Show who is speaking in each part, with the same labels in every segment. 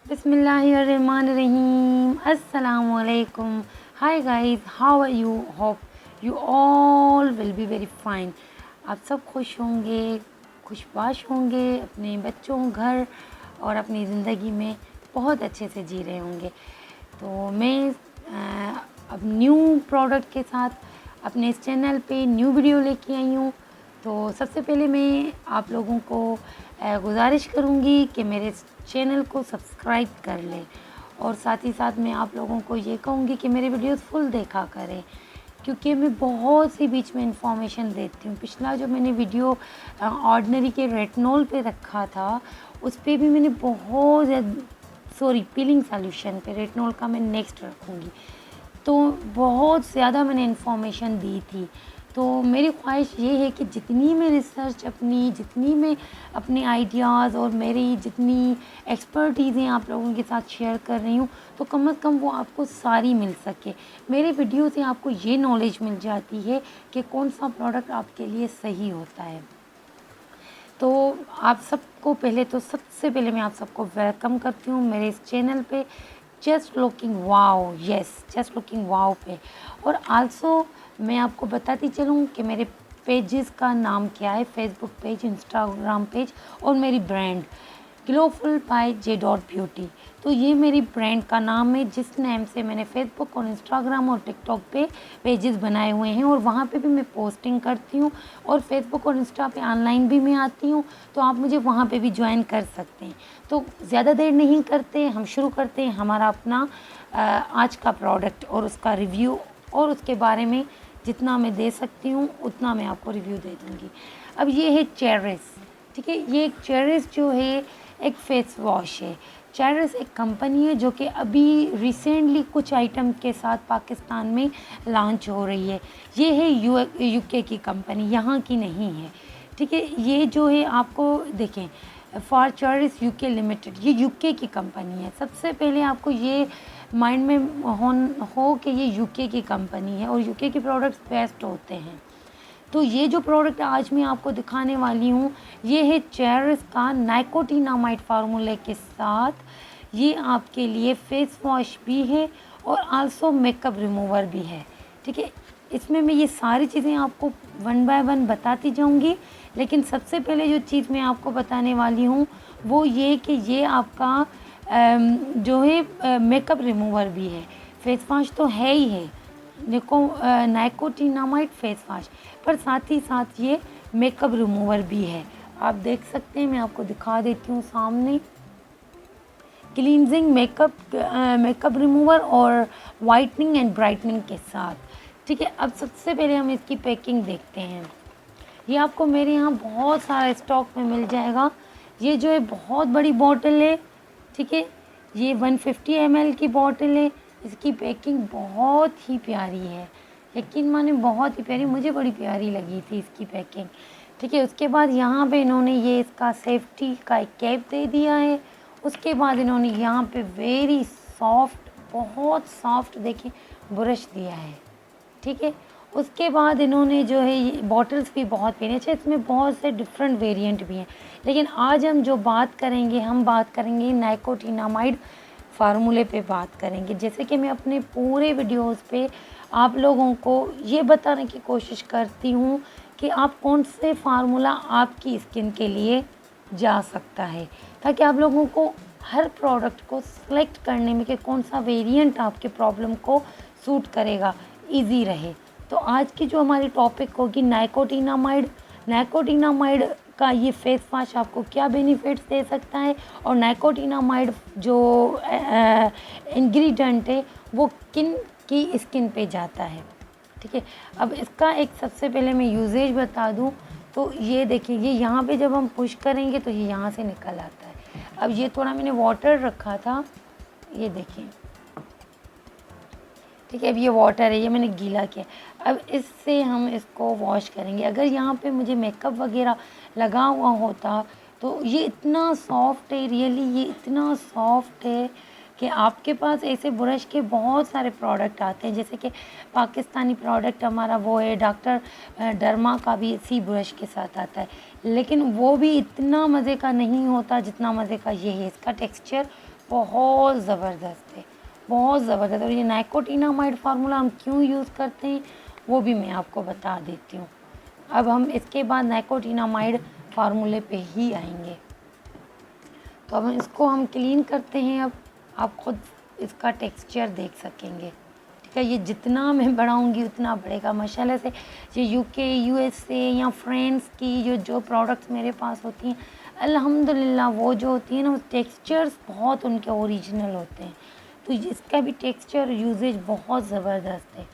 Speaker 1: Bismillahirrahmanirrahim. Assalamualaikum. Hi guys, how are you? Hope you all will be very fine. आप सब खुश होंगे, खुशबाश होंगे, अपने बच्चों, घर और अपनी ज़िंदगी में बहुत अच्छे से जी रहे होंगे। तो मैं अब न्यू प्रोडक्ट के साथ अपने इस चैनल पे न्यू वीडियो लेके आई हूँ। तो सबसे पहले मैं आप लोगों को गुजारिश करूँगी कि मेरे इस चैनल को सब्सक्राइब कर लें और साथ ही साथ मैं आप लोगों को ये कहूँगी कि मेरे वीडियोस फुल देखा करें, क्योंकि मैं बहुत सी बीच में इंफॉर्मेशन देती हूँ। पिछला जो मैंने वीडियो ऑर्डिनरी के रेटिनॉल पे रखा था, उस पर भी मैंने बहुत पीलिंग सॉल्यूशन पे रेटिनॉल का मैं नेक्स्ट रखूँगी। तो बहुत ज़्यादा मैंने इन्फॉर्मेशन दी थी। तो मेरी ख्वाहिश ये है कि जितनी मैं रिसर्च जितनी मैं अपने आइडियाज़ और मेरी जितनी एक्सपर्टीज़ें आप लोगों के साथ शेयर कर रही हूँ, तो कम से कम वो आपको सारी मिल सके। मेरे वीडियो से आपको ये नॉलेज मिल जाती है कि कौन सा प्रोडक्ट आपके लिए सही होता है। तो आप सबको सबसे पहले मैं आप सबको वेलकम करती हूँ मेरे इस चैनल पे जस्ट लुकिंग वाओ पे। और आल्सो मैं आपको बताती चलूँ कि मेरे पेजेस का नाम क्या है, फेसबुक पेज, इंस्टाग्राम पेज और मेरी ब्रांड ग्लोफुल बाय जे.ब्यूटी। तो ये मेरी ब्रांड का नाम है, जिस नेम से मैंने फेसबुक और इंस्टाग्राम और टिकटॉक पे पेजेस बनाए हुए हैं और वहाँ पे भी मैं पोस्टिंग करती हूँ और फेसबुक और इंस्टा पे ऑनलाइन भी मैं आती हूँ। तो आप मुझे वहाँ पे भी ज्वाइन कर सकते हैं। तो ज़्यादा देर नहीं करते, हम शुरू करते हैं हमारा अपना आज का प्रोडक्ट और उसका रिव्यू, और उसके बारे में जितना मैं दे सकती हूँ उतना मैं आपको रिव्यू दे दूँगी। अब ये है चेरिस, ठीक है। ये एक चेरिस जो है एक फेस वॉश है। चेरिस एक कंपनी है जो कि अभी रिसेंटली कुछ आइटम के साथ पाकिस्तान में लॉन्च हो रही है। ये है यूके की कंपनी, यहाँ की नहीं है, ठीक है। ये जो है आपको देखें, फॉर चेरिस यूके लिमिटेड, ये यूके की कंपनी है। सबसे पहले आपको ये माइंड में हो कि ये यूके की कंपनी है और यूके के प्रोडक्ट्स बेस्ट होते हैं। तो ये जो प्रोडक्ट आज मैं आपको दिखाने वाली हूँ, ये है चेरिस का नाइकोटिनामाइड फार्मूले के साथ। ये आपके लिए फेस वॉश भी है और आल्सो मेकअप रिमूवर भी है, ठीक है। इसमें मैं ये सारी चीज़ें आपको वन बाय वन बताती जाऊँगी, लेकिन सबसे पहले जो चीज़ मैं आपको बताने वाली हूँ वो ये कि ये आपका जो है मेकअप रिमूवर भी है। फेस वॉश तो है ही है, नाइकोटिनामाइड फेस वॉश, पर साथ ही साथ ये मेकअप रिमूवर भी है। आप देख सकते हैं, मैं आपको दिखा देती हूँ सामने, क्लींजिंग मेकअप रिमूवर और वाइटनिंग एंड ब्राइटनिंग के साथ, ठीक है। अब सबसे पहले हम इसकी पैकिंग देखते हैं। ये आपको मेरे यहाँ बहुत सारा स्टॉक में मिल जाएगा। ये जो है बहुत बड़ी बॉटल है, ठीक है। ये 150 ml की बॉटल है। इसकी पैकिंग बहुत ही प्यारी है, यकीन माने बहुत ही प्यारी, मुझे बड़ी प्यारी लगी थी इसकी पैकिंग, ठीक है। उसके बाद यहाँ पे इन्होंने ये इसका सेफ्टी का एक कैप दे दिया है। उसके बाद इन्होंने यहाँ पे वेरी सॉफ्ट, बहुत सॉफ्ट देखिए ब्रश दिया है, ठीक है। उसके बाद इन्होंने जो है ये बॉटल्स भी बहुत प्यारी, अच्छा इसमें बहुत से डिफरेंट वेरिएंट भी हैं, लेकिन आज हम जो बात करेंगे, हम बात करेंगे नाइकोटिनामाइड फार्मूले पे बात करेंगे। जैसे कि मैं अपने पूरे वीडियोस पे आप लोगों को ये बताने की कोशिश करती हूँ कि आप कौन से फार्मूला आपकी स्किन के लिए जा सकता है, ताकि आप लोगों को हर प्रोडक्ट को सिलेक्ट करने में कि कौन सा वेरिएंट आपके प्रॉब्लम को सूट करेगा, इजी रहे। तो आज की जो हमारी टॉपिक होगी नाइकोटिनामाइड का ये फेस वॉश आपको क्या बेनिफिट्स दे सकता है और नाइकोटिनामाइड जो इंग्रेडिएंट है वो किन की स्किन पे जाता है, ठीक है। अब इसका एक सबसे पहले मैं यूजेज बता दूं, तो ये देखिए, ये यहाँ पे जब हम पुश करेंगे तो ये यहाँ से निकल आता है। अब ये थोड़ा मैंने वाटर रखा था, ये देखिए, ठीक है। अब ये वाटर है, ये मैंने गीला किया। अब इससे हम इसको वॉश करेंगे। अगर यहाँ पे मुझे मेकअप वगैरह लगा हुआ होता तो ये इतना सॉफ्ट है, रियली ये इतना सॉफ्ट है कि आपके पास ऐसे ब्रश के बहुत सारे प्रोडक्ट आते हैं। जैसे कि पाकिस्तानी प्रोडक्ट हमारा वो है डॉक्टर डर्मा का भी इसी ब्रश के साथ आता है, लेकिन वो भी इतना मज़े का नहीं होता जितना मज़े का ये है। इसका टेक्सचर बहुत ज़बरदस्त है, बहुत ज़बरदस्त। और ये नाइकोटिनामाइड फार्मूला हम क्यों यूज़ करते हैं वो भी मैं आपको बता देती हूँ। अब हम इसके बाद नाइकोटिनामाइड फार्मूले पे ही आएंगे। तो अब इसको हम क्लीन करते हैं। अब आप खुद इसका टेक्सचर देख सकेंगे, ठीक है। ये जितना मैं बढ़ाऊँगी उतना बढ़ेगा माशाल्लाह से। ये यूके, यूएसए या फ्रांस की जो प्रोडक्ट्स मेरे पास होती हैं, अल्हम्दुलिल्लाह वो जो होती हैं ना, टेक्सचर्स बहुत उनके ओरिजिनल होते हैं। तो इसका भी टेक्सचर यूजेज बहुत ज़बरदस्त है।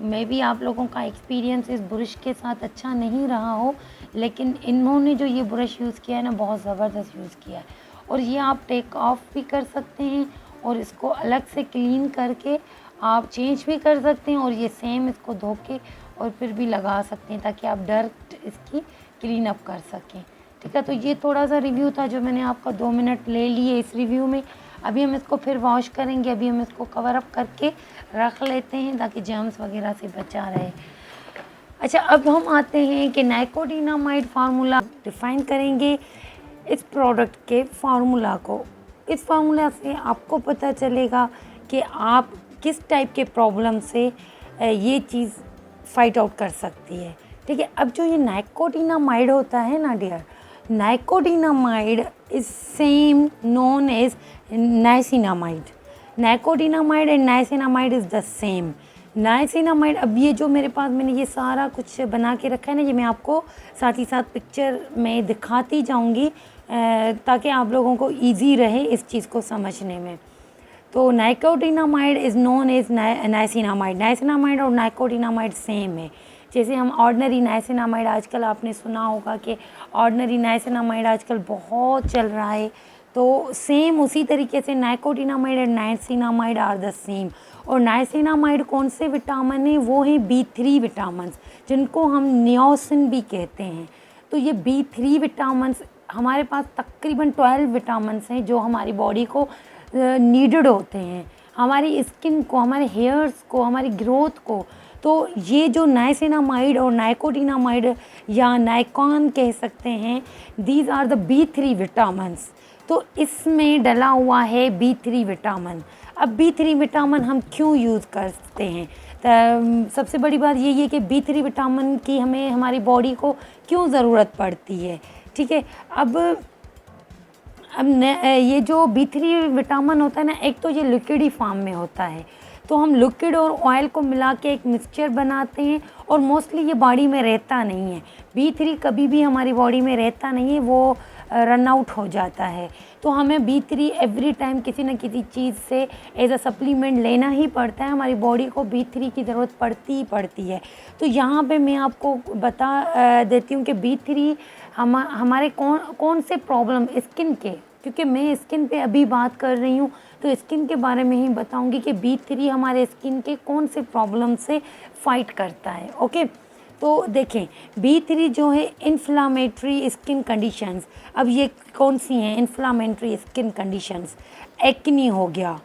Speaker 1: मे बी आप लोगों का एक्सपीरियंस इस ब्रश के साथ अच्छा नहीं रहा हो, लेकिन इन्होंने जो ये ब्रश यूज़ किया है ना, बहुत ज़बरदस्त यूज़ किया है। और ये आप टेक ऑफ भी कर सकते हैं और इसको अलग से क्लीन करके आप चेंज भी कर सकते हैं, और ये सेम इसको धो के और फिर भी लगा सकते हैं ताकि आप डर्ट इसकी क्लीन अप कर सकें, ठीक है। तो ये थोड़ा सा रिव्यू था जो मैंने आपका 2 मिनट ले लिए इस रिव्यू में। अभी हम इसको फिर वॉश करेंगे। अभी हम इसको कवर अप करके रख लेते हैं ताकि जर्म्स वगैरह से बचा रहे। अच्छा, अब हम आते हैं कि नाइकोटिनामाइड फार्मूला डिफ़ाइन करेंगे इस प्रोडक्ट के फार्मूला को। इस फार्मूला से आपको पता चलेगा कि आप किस टाइप के प्रॉब्लम से ये चीज़ फाइट आउट कर सकती है, ठीक है। अब जो ये नाइकोटिनामाइड होता है ना dear, nicotinamide is same known as niacinamide. Nicotinamide and niacinamide is the same. Niacinamide, अब ये जो मेरे पास मैंने ये सारा कुछ बना के रखा है ना, ये मैं आपको साथ ही साथ पिक्चर में दिखाती जाऊंगी ताकि आप लोगों को इजी रहे इस चीज़ को समझने में। तो nicotinamide is known as niacinamide. Niacinamide और नाइकोटिनामाइड सेम है। जैसे हम ऑर्डनरी नाइसिनामाइड, आजकल आपने सुना होगा कि ऑर्डनरी नाइसिनामाइड आजकल बहुत चल रहा है, तो सेम उसी तरीके से nicotinamide and niacinamide are the same. और नाइसिनामाइड कौन से विटामिन है? वो हैं B3 विटामिन, जिनको हम नियोसिन भी कहते हैं। तो ये B3 विटामिन हमारे पास तकरीबन 12 विटामिन हैं जो हमारी बॉडी को नीडेड होते हैं, हमारी स्किन को, हमारे हेयर्स को, हमारी ग्रोथ को। तो ये जो नाइसिनामाइड और नाइकोटिनामाइड या नाइकॉन कह सकते हैं, these are the B3 vitamins. तो इसमें डला हुआ है B3 विटामिन। अब B3 विटामिन हम क्यों यूज़ करते हैं? तो सबसे बड़ी बात यही है कि B3 विटामिन की हमें हमारी बॉडी को क्यों ज़रूरत पड़ती है, ठीक है। अब ये जो B3 विटामिन होता है ना, एक तो ये लिक्विड ही फॉर्म में होता है, तो हम लिक्विड और ऑयल को मिला के एक मिक्सचर बनाते हैं और मोस्टली ये बॉडी में रहता नहीं है। B3 कभी भी हमारी बॉडी में रहता नहीं है, वो रन आउट हो जाता है। तो हमें B3 एवरी टाइम किसी न किसी चीज़ से एज अ सप्लीमेंट लेना ही पड़ता है। हमारी बॉडी को B3 की ज़रूरत पड़ती ही पड़ती है। तो यहाँ पे मैं आपको बता देती हूँ कि B3 हमारे कौन से प्रॉब्लम स्किन के, क्योंकि मैं स्किन पे अभी बात कर रही हूँ तो स्किन के बारे में ही बताऊँगी कि B3 हमारे स्किन के कौन से प्रॉब्लम से फाइट करता है। ओके, तो देखें B3 जो है इन्फ्लामेटरी स्किन कंडीशंस। अब ये कौन सी हैं इन्फ्लामेटरी स्किन कंडीशंस? एक्नी हो गया,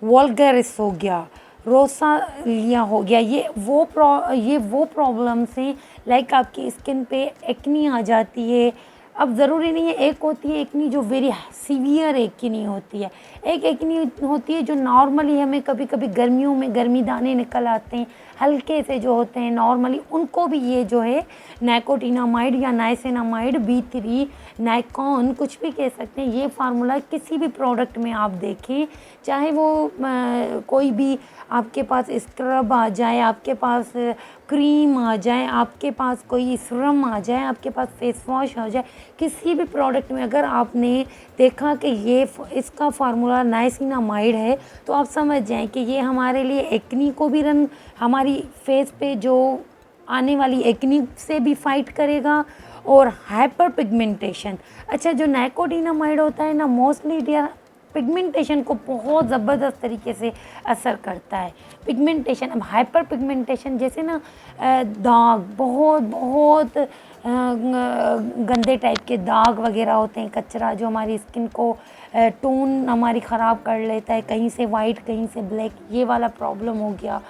Speaker 1: वोल्गरिस हो गया, रोसालिया हो गया। ये वो प्रॉब्लम्स हैं, लाइक आपकी स्किन पे एक्नी आ जाती है। अब ज़रूरी नहीं है, एक होती है एक्नी जो वेरी सीवियर एक्नी होती है, एक एक्नी होती है जो नॉर्मली हमें कभी कभी गर्मियों में गर्मी दाने निकल आते हैं हल्के से जो होते हैं नॉर्मली, उनको भी ये जो है नाइकोटिनामाइड या नाइसिनामाइड B3 नाइकॉन कुछ भी कह सकते हैं, ये फार्मूला किसी भी प्रोडक्ट में आप देखें, चाहे वो कोई भी आपके पास स्क्रब आ जाए, आपके पास क्रीम आ जाए, आपके पास कोई सीरम आ जाए, आपके पास फेस वॉश आ जाए, किसी भी प्रोडक्ट में अगर आपने देखा कि ये इसका फार्मूला नाइसिनामाइड है, तो आप समझ जाएं कि ये हमारे लिए एक्नी को भी हमारी फेस पे जो आने वाली एक्नी से भी फाइट करेगा और हाइपर पिगमेंटेशन। अच्छा, जो नाइकोटिनामाइड होता है ना, मोस्टली पिगमेंटेशन को बहुत ज़बरदस्त तरीके से असर करता है। पिगमेंटेशन, अब हाइपर पिगमेंटेशन जैसे ना दाग, बहुत बहुत गंदे टाइप के दाग वगैरह होते हैं, कचरा जो हमारी स्किन को टोन हमारी ख़राब कर लेता है, कहीं से वाइट कहीं से ब्लैक, ये वाला प्रॉब्लम हो गया।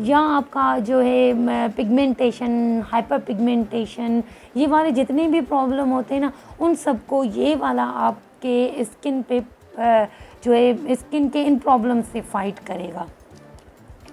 Speaker 1: या आपका जो है पिगमेंटेशन, हाइपर पिगमेंटेशन, ये वाले जितने भी प्रॉब्लम होते हैं ना, उन सबको ये वाला आपके स्किन पे जो है स्किन के इन प्रॉब्लम से फाइट करेगा।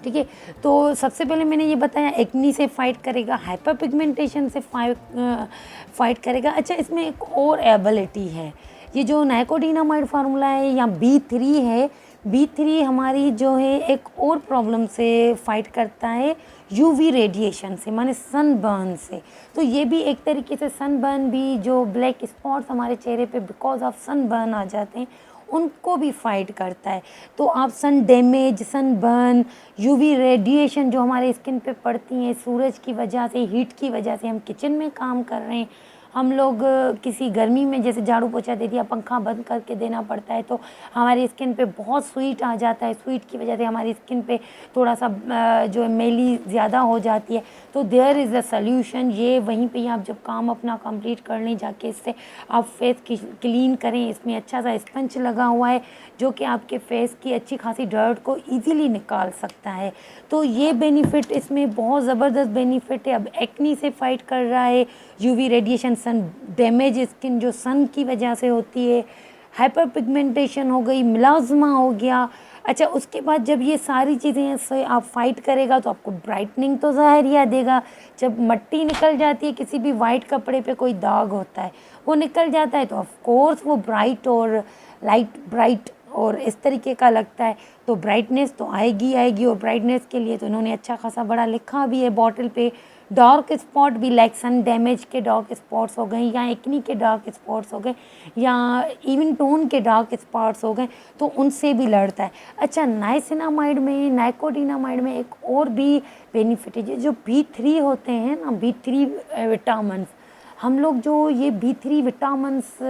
Speaker 1: ठीक है, तो सबसे पहले मैंने ये बताया एक्नी से फाइट करेगा, हाइपर पिगमेंटेशन से फाइट करेगा। अच्छा, इसमें एक और एबिलिटी है, ये जो नाइकोटिनामाइड फार्मूला है या B3 है, B3 हमारी जो है एक और प्रॉब्लम से फाइट करता है, यूवी रेडिएशन से, माने सनबर्न से। तो ये भी एक तरीके से सनबर्न भी, जो ब्लैक स्पॉट्स हमारे चेहरे पे बिकॉज ऑफ सनबर्न आ जाते हैं, उनको भी फाइट करता है। तो आप sun damage, sunburn, UV radiation जो हमारे स्किन पे पड़ती हैं सूरज की वजह से, हीट की वजह से, हम किचन में काम कर रहे हैं, हम लोग किसी गर्मी में जैसे झाड़ू पोछा दे दिया, पंखा बंद करके देना पड़ता है, तो हमारी स्किन पे बहुत स्वीट आ जाता है, स्वीट की वजह से हमारी स्किन पे थोड़ा सा जो है मेली ज़्यादा हो जाती है। तो देयर इज़ अ सल्यूशन, ये वहीं पे ही आप जब काम अपना कंप्लीट करने जाके इससे आप फेस क्लीन करें, इसमें अच्छा सा स्पंज लगा हुआ है जो कि आपके फेस की अच्छी खासी डर्ट को ईज़िली निकाल सकता है। तो ये बेनिफिट इसमें बहुत ज़बरदस्त बेनिफिट है। अब एक्नी से फाइट कर रहा है, UV radiation, sun damage skin जो सन की वजह से होती है, हाइपर पिगमेंटेशन हो गई, मिलाज़मा हो गया। अच्छा, उसके बाद जब ये सारी चीज़ें से आप फाइट करेगा तो आपको ब्राइटनिंग तो ज़ाहिर ही देगा। जब मट्टी निकल जाती है, किसी भी वाइट कपड़े पे कोई दाग होता है वो निकल जाता है, तो ऑफ कोर्स वो ब्राइट और लाइट ब्राइट और इस तरीके का लगता है, तो ब्राइटनेस तो आएगी आएगी। और ब्राइटनेस के लिए तो इन्होंने अच्छा खासा बड़ा लिखा भी है बॉटल पे। डार्क स्पॉट भी लाइक सन डैमेज के डार्क स्पॉट्स हो गए, या एक्नी के डार्क स्पॉट्स हो गए, या इवन टोन के डार्क स्पॉट्स हो गए, तो उनसे भी लड़ता है। अच्छा, नाइसिनामाइड में, नाइकोटिनामाइड में एक और भी बेनिफिट है, जो B3 होते हैं ना, B3 विटामिन, हम लोग जो ये B3 विटामिन्स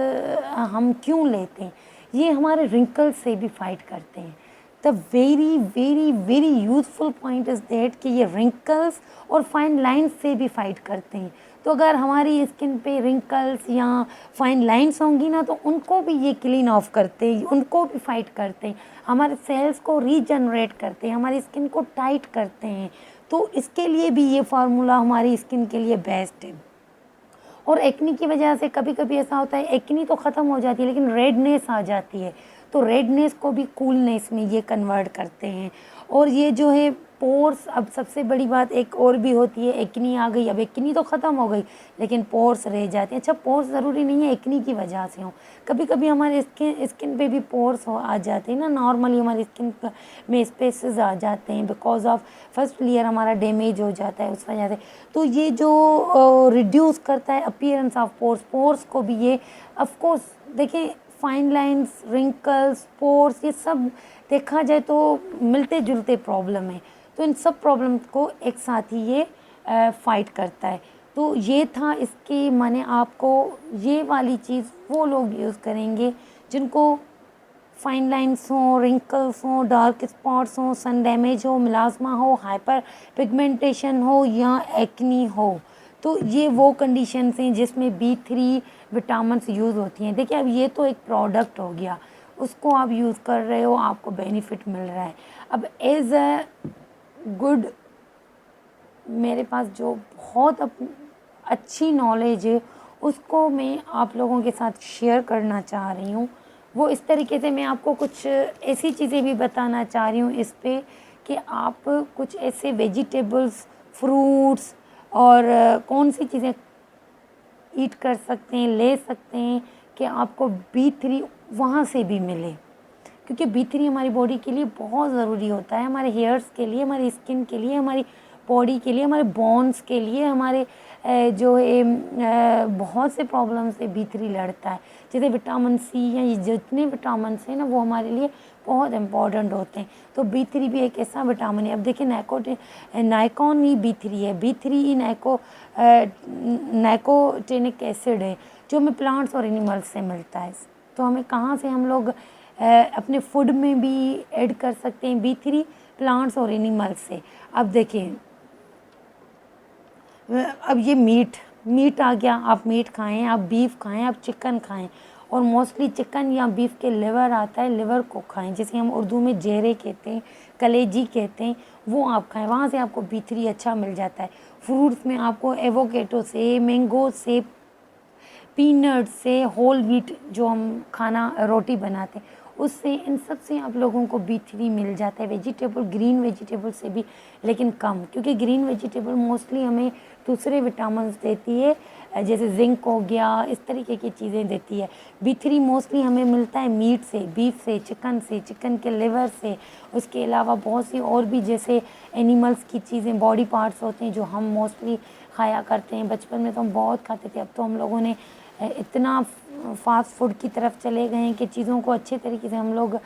Speaker 1: हम क्यों लेते हैं, ये हमारे रिंकल से भी फाइट करते हैं। The very very very useful point is that कि ये रिंकल्स और फाइन लाइंस से भी फाइट करते हैं। तो अगर हमारी स्किन पे रिंकल्स या फाइन लाइंस होंगी ना, तो उनको भी ये क्लीन ऑफ करते हैं, उनको भी फाइट करते हैं, हमारे सेल्स को रीजनरेट करते हैं, हमारी स्किन को टाइट करते हैं। तो इसके लिए भी ये फार्मूला हमारी स्किन के लिए बेस्ट है। और एक्नी की वजह से कभी कभी ऐसा होता है, एक्नी तो ख़त्म हो जाती है लेकिन रेडनेस आ जाती है, तो रेडनेस को भी कूलनेस में ये कन्वर्ट करते हैं। और ये जो है पोर्स, अब सबसे बड़ी बात एक और भी होती है, एक्नी आ गई, अब एक्नी तो ख़त्म हो गई लेकिन पोर्स रह जाते हैं। अच्छा, पोर्स ज़रूरी नहीं है एक्नी की वजह से हो, कभी कभी हमारे स्किन पे भी पोर्स आ जाते हैं ना, नॉर्मली हमारी स्किन में स्पेसेस आ जाते हैं बिकॉज ऑफ फर्स्ट लेयर हमारा डैमेज हो जाता है उस वजह से। तो ये जो रिड्यूस करता है अपीयरेंस ऑफ पोर्स, पोर्स को भी ये ऑफ कोर्स देखिए, फाइन लाइंस, रिंकल्स, पोर्स, ये सब देखा जाए तो मिलते जुलते प्रॉब्लम है, तो इन सब प्रॉब्लम को एक साथ ही ये फाइट करता है। तो ये था इसकी माने, आपको ये वाली चीज़ वो लोग यूज़ करेंगे जिनको फाइन लाइंस हो, रिंकल्स हो, डार्क स्पॉट्स हो, सन डैमेज हो, मिलाज़मा हो, हाइपर पिगमेंटेशन हो या एक्नी हो। तो ये वो कंडीशंस हैं जिसमें B3 विटामिन्स यूज़ होती हैं। देखिए, अब ये तो एक प्रोडक्ट हो गया, उसको आप यूज़ कर रहे हो, आपको बेनिफिट मिल रहा है। अब एज़ अ गुड, मेरे पास जो बहुत अच्छी नॉलेज है उसको मैं आप लोगों के साथ शेयर करना चाह रही हूँ। वो इस तरीके से मैं आपको कुछ ऐसी चीज़ें भी बताना चाह रही हूँ इस पे कि आप कुछ ऐसे वेजिटेबल्स, फ्रूट्स और कौन सी चीज़ें ईट कर सकते हैं, ले सकते हैं कि आपको B3 वहाँ से भी मिले, क्योंकि B3 हमारी बॉडी के लिए बहुत ज़रूरी होता है, हमारे हेयर्स के लिए, हमारी स्किन के लिए, हमारी बॉडी के लिए, हमारे बोन्स के लिए, हमारे जो है बहुत से प्रॉब्लम से B3 लड़ता है। जैसे विटामिन C या ये जितने विटामिन हैं ना, वो हमारे लिए बहुत इम्पॉर्टेंट होते हैं। तो B3 भी एक ऐसा विटामिन है। अब देखिए, नाइकॉन ही B3 है, B3 ही नाइकोटिनिक एसिड है जो हमें प्लांट्स और एनिमल्स से मिलता है। तो हमें कहाँ से हम लोग अपने फूड में भी ऐड कर सकते हैं B3, प्लांट्स और एनिमल्स से। अब देखिए, अब ये मीट आ गया, आप मीट खाएं, आप बीफ खाएं, आप चिकन खाएं, और मोस्टली चिकन या बीफ के लिवर आता है, लिवर को खाएं, जिसे हम उर्दू में जेरे कहते हैं, कलेजी कहते हैं, वो आप खाएं, वहाँ से आपको B3 अच्छा मिल जाता है। फ्रूट्स में आपको एवोकेडो से, मैंगो से, पीनट से, होल व्हीट जो हम खाना रोटी बनाते हैं उससे इन सब से आप लोगों को B3 मिल जाता है, वेजिटेबल, ग्रीन वेजिटेबल से भी, लेकिन कम, क्योंकि ग्रीन वेजिटेबल मोस्टली हमें दूसरे विटामिन देती है, जैसे जिंक हो गया, इस तरीके की चीज़ें देती है। B3 मोस्टली हमें मिलता है मीट से, बीफ से, चिकन के लिवर से। उसके अलावा बहुत सी और भी जैसे एनिमल्स की चीज़ें, बॉडी पार्ट्स होते हैं जो हम मोस्टली खाया करते हैं। बचपन में तो हम बहुत खाते थे, अब तो हम लोगों ने इतना फास्ट फूड की तरफ चले गए हैं कि चीज़ों को अच्छे तरीके से हम लोग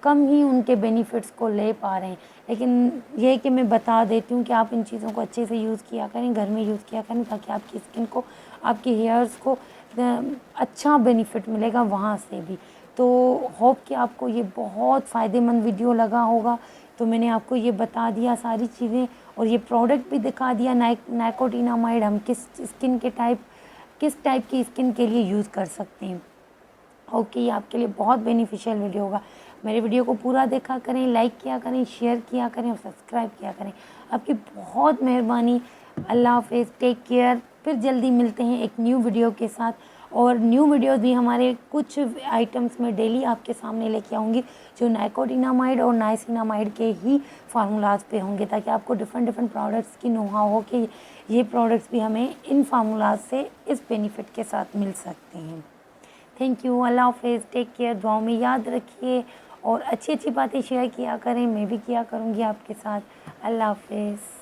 Speaker 1: कम ही उनके बेनिफिट्स को ले पा रहे हैं। लेकिन ये है कि मैं बता देती हूँ कि आप इन चीज़ों को अच्छे से यूज़ किया करें, घर में यूज़ किया करें, ताकि आपकी स्किन को, आपके हेयर्स को अच्छा बेनिफिट मिलेगा वहाँ से भी। तो होप कि आपको ये बहुत फ़ायदेमंद वीडियो लगा होगा। तो मैंने आपको ये बता दिया सारी चीज़ें, और ये प्रोडक्ट भी दिखा दिया, नाइकोटिनामाइड हम किस टाइप की स्किन के लिए यूज़ कर सकते हैं। ओके, ये आपके लिए बहुत बेनिफिशियल वीडियो होगा। मेरे वीडियो को पूरा देखा करें, लाइक किया करें, शेयर किया करें और सब्सक्राइब किया करें। आपकी बहुत मेहरबानी। अल्लाह हाफ़िज़, टेक केयर। फिर जल्दी मिलते हैं एक न्यू वीडियो के साथ, और न्यू वीडियोज़ भी हमारे कुछ आइटम्स में डेली आपके सामने लेके आऊँगी, जो नाइकोटिनामाइड और नाइसिनामाइड के ही फार्मूलाज पे होंगे, ताकि आपको डिफरेंट प्रोडक्ट्स की नोहा हो कि ये प्रोडक्ट्स भी हमें इन फार्मूलाज से इस बेनिफिट के साथ मिल सकते हैं। Thank you. अल्लाह हाफ़िज़, टेक केयर। दुआओं में याद रखिए और अच्छी अच्छी बातें शेयर किया करें, मैं भी किया करूँगी आपके साथ। अल्लाह हाफ़िज़।